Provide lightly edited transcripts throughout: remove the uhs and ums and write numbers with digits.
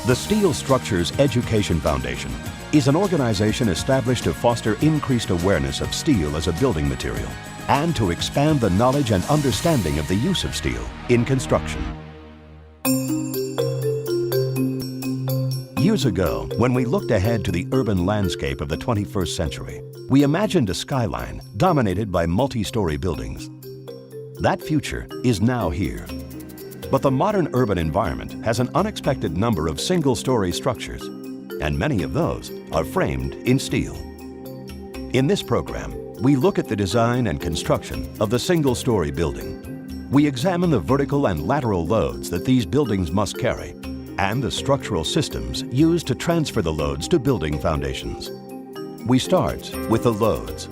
The Steel Structures Education Foundation is an organization established to foster increased awareness of steel as a building material and to expand the knowledge and understanding of the use of steel in construction. Years ago, when we looked ahead to the urban landscape of the 21st century, we imagined a skyline dominated by multi-story buildings. That future is now here. But the modern urban environment has an unexpected number of single-story structures, and many of those are framed in steel. In this program, we look at the design and construction of the single-story building. We examine the vertical and lateral loads that these buildings must carry and the structural systems used to transfer the loads to building foundations. We start with the loads.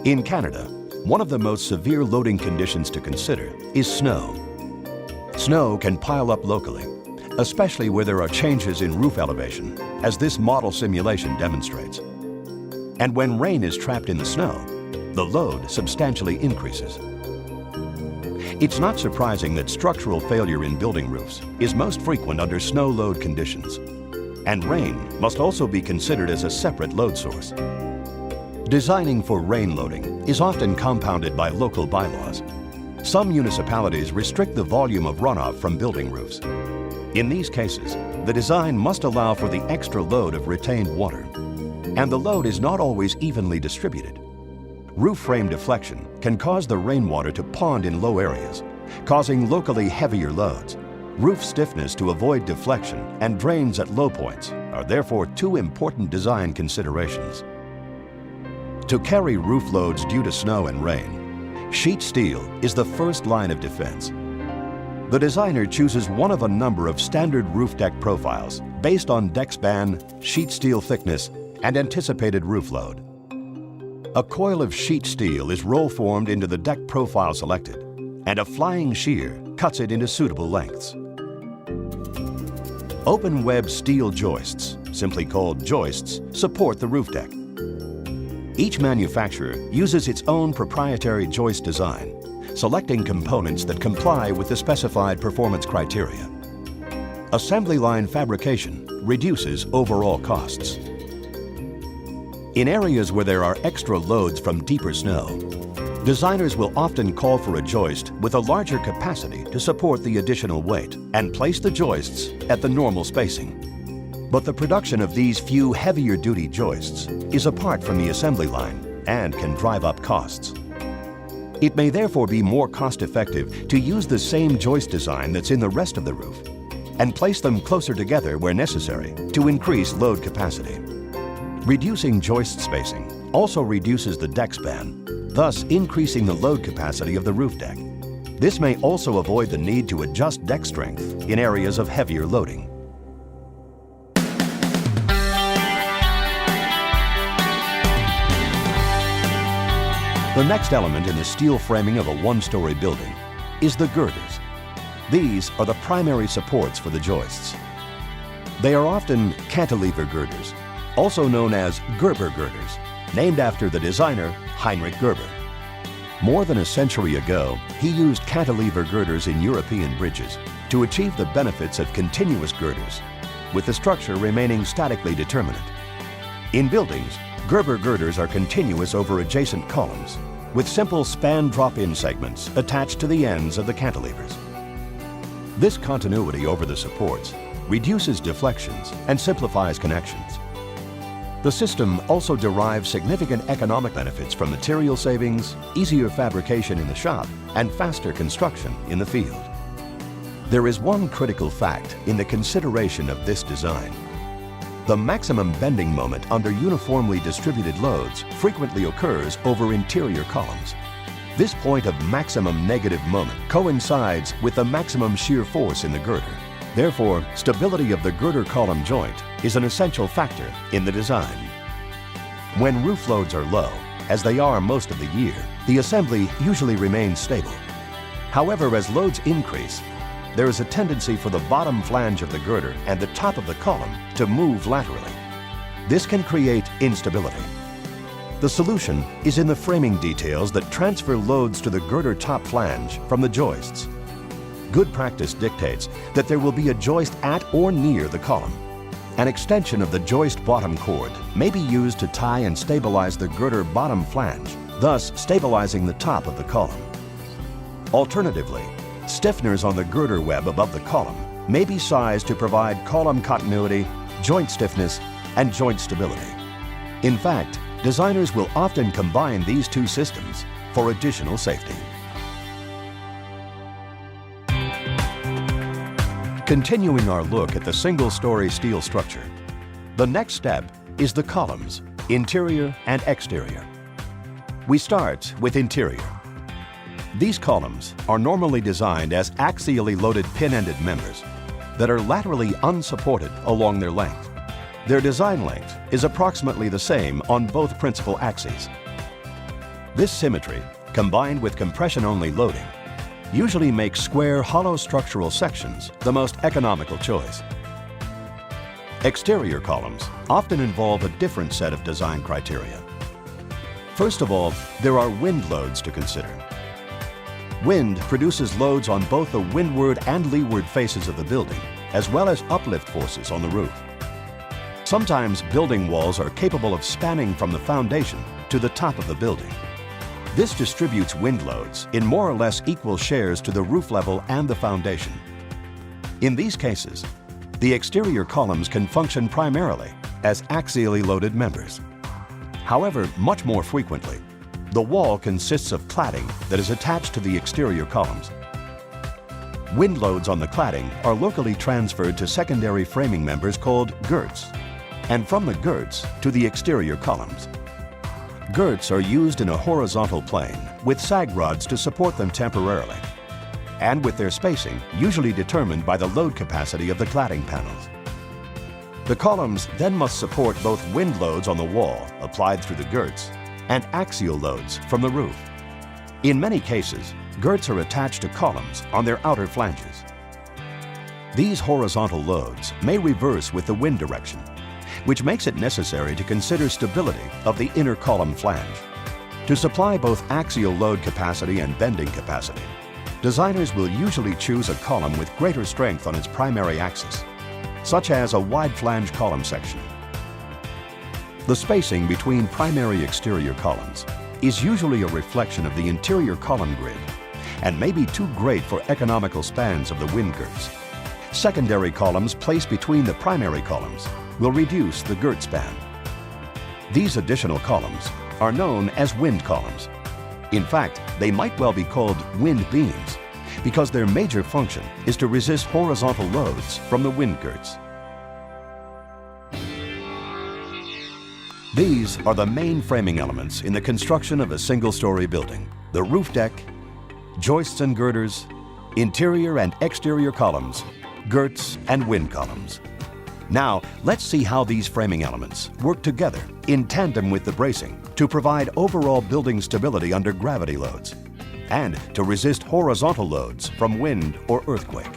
In Canada, one of the most severe loading conditions to consider is snow. Snow can pile up locally, especially where there are changes in roof elevation, as this model simulation demonstrates. And when rain is trapped in the snow, the load substantially increases. It's not surprising that structural failure in building roofs is most frequent under snow load conditions, and rain must also be considered as a separate load source. Designing for rain loading is often compounded by local bylaws. Some municipalities restrict the volume of runoff from building roofs. In these cases, the design must allow for the extra load of retained water, and the load is not always evenly distributed. Roof frame deflection can cause the rainwater to pond in low areas, causing locally heavier loads. Roof stiffness to avoid deflection and drains at low points are therefore two important design considerations. To carry roof loads due to snow and rain, sheet steel is the first line of defense. The designer chooses one of a number of standard roof deck profiles based on deck span, sheet steel thickness, and anticipated roof load. A coil of sheet steel is roll-formed into the deck profile selected, and a flying shear cuts it into suitable lengths. Open-web steel joists, simply called joists, support the roof deck. Each manufacturer uses its own proprietary joist design, selecting components that comply with the specified performance criteria. Assembly line fabrication reduces overall costs. In areas where there are extra loads from deeper snow, designers will often call for a joist with a larger capacity to support the additional weight and place the joists at the normal spacing. But the production of these few heavier-duty joists is apart from the assembly line and can drive up costs. It may therefore be more cost-effective to use the same joist design that's in the rest of the roof and place them closer together where necessary to increase load capacity. Reducing joist spacing also reduces the deck span, thus increasing the load capacity of the roof deck. This may also avoid the need to adjust deck strength in areas of heavier loading. The next element in the steel framing of a one-story building is the girders. These are the primary supports for the joists. They are often cantilever girders, also known as Gerber girders, named after the designer Heinrich Gerber. More than a century ago, he used cantilever girders in European bridges to achieve the benefits of continuous girders, with the structure remaining statically determinate. In buildings, Gerber girders are continuous over adjacent columns, with simple span drop-in segments attached to the ends of the cantilevers. This continuity over the supports reduces deflections and simplifies connections. The system also derives significant economic benefits from material savings, easier fabrication in the shop, and faster construction in the field. There is one critical fact in the consideration of this design. The maximum bending moment under uniformly distributed loads frequently occurs over interior columns. This point of maximum negative moment coincides with the maximum shear force in the girder. Therefore, stability of the girder column joint is an essential factor in the design. When roof loads are low, as they are most of the year, the assembly usually remains stable. However, as loads increase, there is a tendency for the bottom flange of the girder and the top of the column to move laterally. This can create instability. The solution is in the framing details that transfer loads to the girder top flange from the joists. good practice dictates that there will be a joist at or near the column. An extension of the joist bottom cord may be used to tie and stabilize the girder bottom flange, thus stabilizing the top of the column. Alternatively, stiffeners on the girder web above the column may be sized to provide column continuity, joint stiffness, and joint stability. In fact, designers will often combine these two systems for additional safety. Continuing our look at the single-story steel structure, the next step is the columns, interior and exterior. We start with interior. These columns are normally designed as axially loaded pin-ended members that are laterally unsupported along their length. Their design length is approximately the same on both principal axes. This symmetry, combined with compression-only loading, usually makes square hollow structural sections the most economical choice. Exterior columns often involve a different set of design criteria. First of all, there are wind loads to consider. Wind produces loads on both the windward and leeward faces of the building, as well as uplift forces on the roof. Sometimes building walls are capable of spanning from the foundation to the top of the building. This distributes wind loads in more or less equal shares to the roof level and the foundation. In these cases, the exterior columns can function primarily as axially loaded members. However, much more frequently, the wall consists of cladding that is attached to the exterior columns. Wind loads on the cladding are locally transferred to secondary framing members called girts, and from the girts to the exterior columns. Girts are used in a horizontal plane with sag rods to support them temporarily, and with their spacing usually determined by the load capacity of the cladding panels. The columns then must support both wind loads on the wall applied through the girts and axial loads from the roof. In many cases, girts are attached to columns on their outer flanges. These horizontal loads may reverse with the wind direction, which makes it necessary to consider stability of the inner column flange. To supply both axial load capacity and bending capacity, designers will usually choose a column with greater strength on its primary axis, such as a wide flange column section. The spacing between primary exterior columns is usually a reflection of the interior column grid and may be too great for economical spans of the wind girts. Secondary columns placed between the primary columns will reduce the girt span. These additional columns are known as wind columns. In fact, they might well be called wind beams because their major function is to resist horizontal loads from the wind girts. These are the main framing elements in the construction of a single-story building: the roof deck, joists and girders, interior and exterior columns, girts and wind columns. Now, let's see how these framing elements work together in tandem with the bracing to provide overall building stability under gravity loads and to resist horizontal loads from wind or earthquake.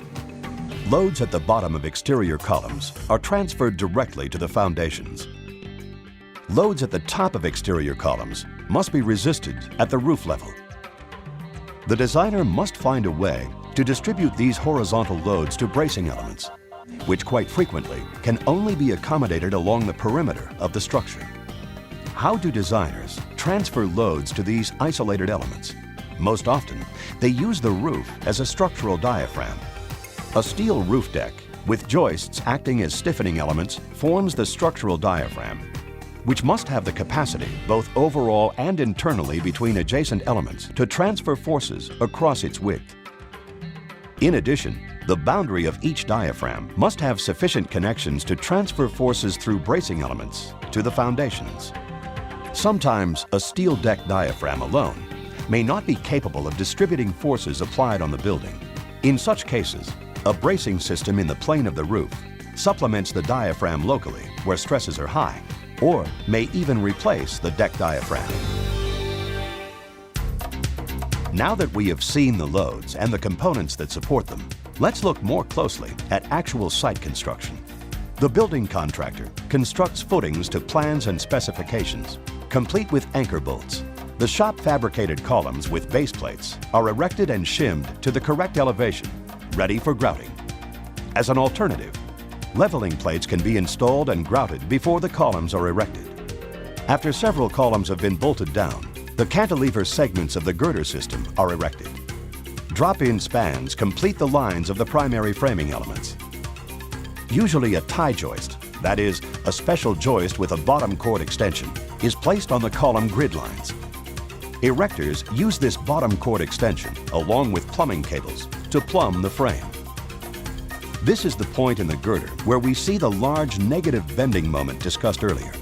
Loads at the bottom of exterior columns are transferred directly to the foundations. Loads at the top of exterior columns must be resisted at the roof level. The designer must find a way to distribute these horizontal loads to bracing elements, which quite frequently can only be accommodated along the perimeter of the structure. How do designers transfer loads to these isolated elements? Most often, they use the roof as a structural diaphragm. A steel roof deck with joists acting as stiffening elements forms the structural diaphragm, which must have the capacity, both overall and internally between adjacent elements, to transfer forces across its width. In addition, the boundary of each diaphragm must have sufficient connections to transfer forces through bracing elements to the foundations. Sometimes a steel deck diaphragm alone may not be capable of distributing forces applied on the building. In such cases, a bracing system in the plane of the roof supplements the diaphragm locally where stresses are high, or may even replace the deck diaphragm. Now that we have seen the loads and the components that support them, let's look more closely at actual site construction. The building contractor constructs footings to plans and specifications, complete with anchor bolts. The shop fabricated columns with base plates are erected and shimmed to the correct elevation, ready for grouting. As an alternative, leveling plates can be installed and grouted before the columns are erected. After several columns have been bolted down, the cantilever segments of the girder system are erected. Drop-in spans complete the lines of the primary framing elements. Usually a tie joist, that is, a special joist with a bottom chord extension, is placed on the column grid lines. Erectors use this bottom chord extension, along with plumbing cables, to plumb the frame. This is the point in the girder where we see the large negative bending moment discussed earlier.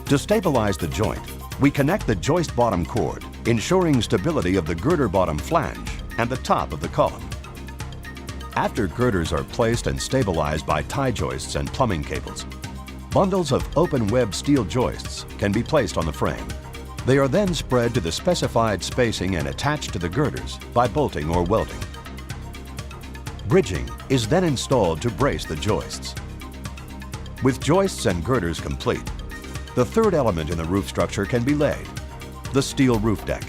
To stabilize the joint, we connect the joist bottom chord, ensuring stability of the girder bottom flange and the top of the column. After girders are placed and stabilized by tie joists and plumbing cables, bundles of open web steel joists can be placed on the frame. They are then spread to the specified spacing and attached to the girders by bolting or welding. Bridging is then installed to brace the joists. With joists and girders complete, the third element in the roof structure can be laid, the steel roof deck.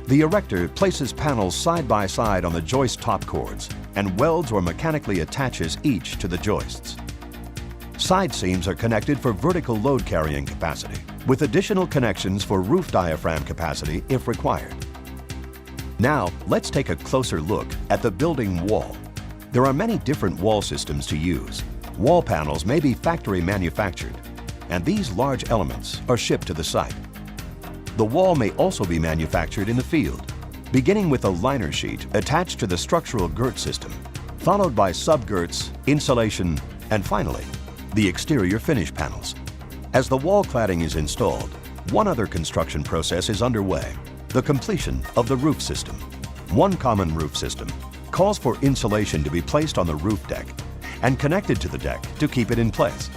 The erector places panels side by side on the joist top chords and welds or mechanically attaches each to the joists. Side seams are connected for vertical load carrying capacity, with additional connections for roof diaphragm capacity if required. Now, let's take a closer look at the building wall. There are many different wall systems to use. Wall panels may be factory manufactured, and these large elements are shipped to the site. The wall may also be manufactured in the field, beginning with a liner sheet attached to the structural girt system, followed by subgirts, insulation, and finally, the exterior finish panels. As the wall cladding is installed, one other construction process is underway, the completion of the roof system. One common roof system calls for insulation to be placed on the roof deck and connected to the deck to keep it in place.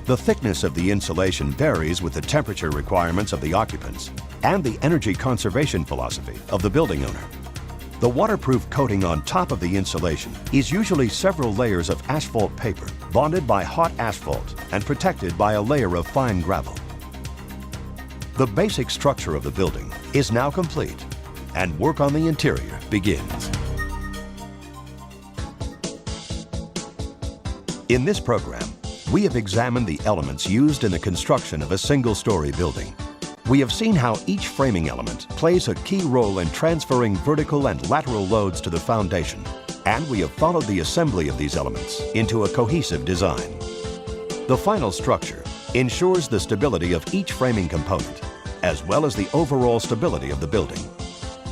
The thickness of the insulation varies with the temperature requirements of the occupants and the energy conservation philosophy of the building owner. The waterproof coating on top of the insulation is usually several layers of asphalt paper bonded by hot asphalt and protected by a layer of fine gravel. The basic structure of the building is now complete and work on the interior begins. In this program, we have examined the elements used in the construction of a single-story building. We have seen how each framing element plays a key role in transferring vertical and lateral loads to the foundation, and we have followed the assembly of these elements into a cohesive design. The final structure ensures the stability of each framing component, as well as the overall stability of the building.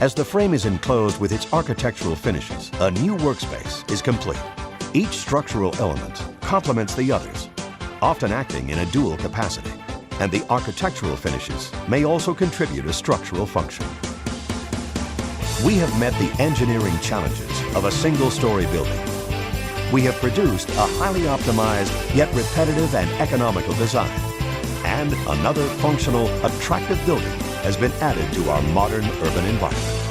As the frame is enclosed with its architectural finishes, a new workspace is complete. Each structural element complements the others, often acting in a dual capacity, and the architectural finishes may also contribute a structural function. We have met the engineering challenges of a single-story building. We have produced a highly optimized yet repetitive and economical design, and another functional, attractive building has been added to our modern urban environment.